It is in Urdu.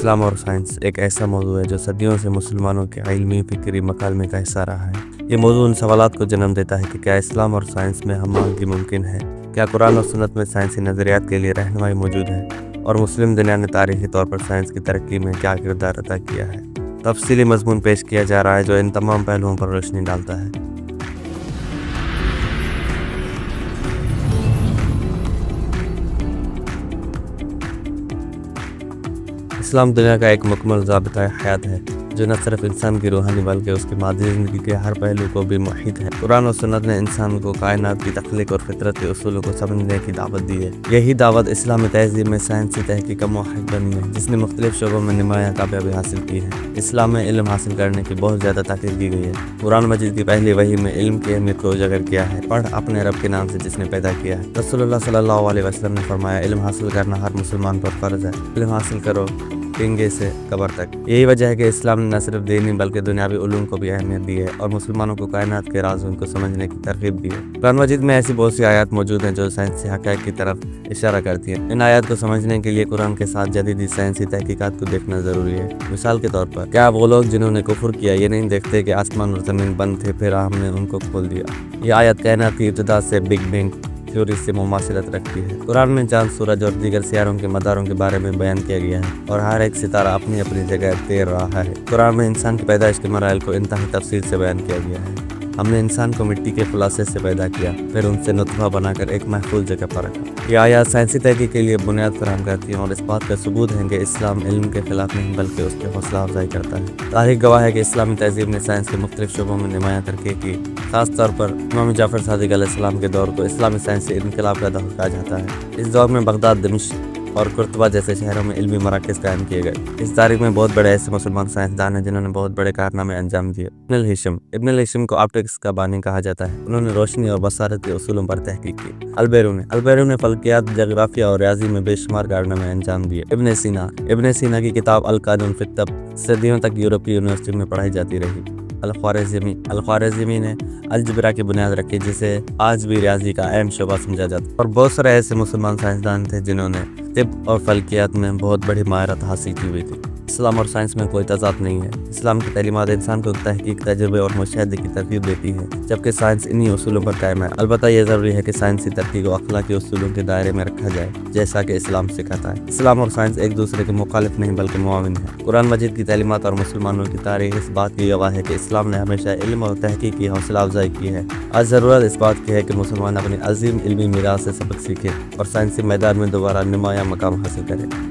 اسلام اور سائنس ایک ایسا موضوع ہے جو صدیوں سے مسلمانوں کے علمی فکری مکالمے کا حصہ رہا ہے۔ یہ موضوع ان سوالات کو جنم دیتا ہے کہ کیا اسلام اور سائنس میں ہم آہنگی ممکن ہے؟ کیا قرآن اور سنت میں سائنسی نظریات کے لیے رہنمائی موجود ہے؟ اور مسلم دنیا نے تاریخی طور پر سائنس کی ترقی میں کیا کردار ادا کیا ہے؟ تفصیلی مضمون پیش کیا جا رہا ہے جو ان تمام پہلوؤں پر روشنی ڈالتا ہے۔ اسلام دنیا کا ایک مکمل ضابطۂ حیات ہے جو نہ صرف انسان کی روحانی بلکہ اس کی مادی زندگی کے ہر پہلو کو بھی محیط ہے۔ قرآن و سنت نے انسان کو کائنات کی تخلیق اور فطرت کے اصولوں کو سمجھنے کی دعوت دی ہے۔ یہی دعوت اسلامی تہذیب میں سائنسی تحقیق کا محک بنی ہے جس نے مختلف شعبوں میں نمایاں کامیابی حاصل کی ہے۔ اسلام میں علم حاصل کرنے کی بہت زیادہ تاکید کی گئی ہے۔ قرآن مجید کی پہلی وحی میں علم کی اہمیت کو اجاگر کیا ہے۔ پڑھ اپنے رب کے نام سے جس نے پیدا کیا ہے۔ رسول اللہ صلی اللہ علیہ وسلم نے فرمایا علم حاصل کرنا ہر مسلمان پر فرض ہے۔ علم حاصل کرو کنگے سے قبر تک۔ یہی وجہ ہے کہ اسلام نے نہ صرف دینی بلکہ دنیاوی علوم کو بھی اہمیت دی ہے اور مسلمانوں کو کائنات کے رازوں کو سمجھنے کی ترغیب دی ہے۔ قرآن مجید میں ایسی بہت سی آیات موجود ہیں جو سائنسی حقائق کی طرف اشارہ کرتی ہیں۔ ان آیات کو سمجھنے کے لیے قرآن کے ساتھ جدیدی سائنسی تحقیقات کو دیکھنا ضروری ہے۔ مثال کے طور پر کیا وہ لوگ جنہوں نے کفر کیا یہ نہیں دیکھتے کہ آسمان اور زمین بند تھے پھر ہم نے ان کو کھول دیا؟ یہ آیت کائنات کی ابتدا سے بگ بینگ تھیوری سے مماثلت رکھتی ہے۔ قرآن میں چاند، سورج اور دیگر سیاروں کے مداروں کے بارے میں بیان کیا گیا ہے اور ہر ایک ستارہ اپنی اپنی جگہ تیر رہا ہے۔ قرآن میں انسان کی پیدائش کے مراحل کو انتہائی تفصیل سے بیان کیا گیا ہے۔ ہم نے انسان کو مٹی کے خلاصے سے پیدا کیا پھر ان سے نطفہ بنا کر ایک محفوظ جگہ پر رکھا۔ یہ آیات سائنسی تحقیق کے لیے بنیاد فراہم کرتی ہیں اور اس بات کا ثبوت ہے کہ اسلام علم کے خلاف نہیں بلکہ اس کی حوصلہ افزائی کرتا ہے۔ تاریخ گواہ ہے کہ اسلامی تہذیب نے سائنس کے مختلف شعبوں میں نمایاں ترقی کی۔ خاص طور پر امام جعفر صادق علیہ السلام کے دور کو اسلامی سائنسی انقلاب کا دور کہا جاتا ہے۔ اس دور میں بغداد، دمشق اور قرطبہ جیسے شہروں میں علمی مراکز قائم کیے گئے۔ اس تاریخ میں بہت بڑے ایسے مسلمان سائنسدان ہیں جنہوں نے بہت بڑے کارنامے انجام دیے۔ ابن الہیثم کو آپٹکس کا بانی کہا جاتا ہے۔ انہوں نے روشنی اور بصارت کے اصولوں پر تحقیق کی۔ البیرونی نے فلکیات، جغرافیہ اور ریاضی میں بے شمار کارنامے انجام دیے۔ ابن سینا کی کتاب القانون فی الطب صدیوں تک یورپی یونیورسٹی میں پڑھائی جاتی رہی۔ الخوارزمی نے الجبرا کی بنیاد رکھی جسے آج بھی ریاضی کا اہم شعبہ سمجھا جاتا ہے۔ اور بہت سارے ایسے مسلمان سائنسدان تھے جنہوں نے طب اور فلکیات میں بہت بڑی مہارت حاصل کی ہوئی تھی۔ اسلام اور سائنس میں کوئی تضاد نہیں ہے۔ اسلام کی تعلیمات انسان کو تحقیق، تجربے اور مشاہدے کی ترغیب دیتی ہے جبکہ سائنس انہی اصولوں پر قائم ہے۔ البتہ یہ ضروری ہے کہ سائنسی تحقیق کو اخلاقی اصولوں کے دائرے میں رکھا جائے جیسا کہ اسلام سکھاتا ہے۔ اسلام اور سائنس ایک دوسرے کے مخالف نہیں بلکہ معاون ہیں۔ قرآن مجید کی تعلیمات اور مسلمانوں کی تاریخ اس بات کی گواہ ہے کہ اسلام نے ہمیشہ علم اور تحقیق کی حوصلہ افزائی کی ہے۔ آج ضرورت اس بات کی ہے کہ مسلمان اپنی عظیم علمی میراث سے سبق سیکھیں اور سائنسی میدان میں دوبارہ نمایاں مقام حاصل کریں۔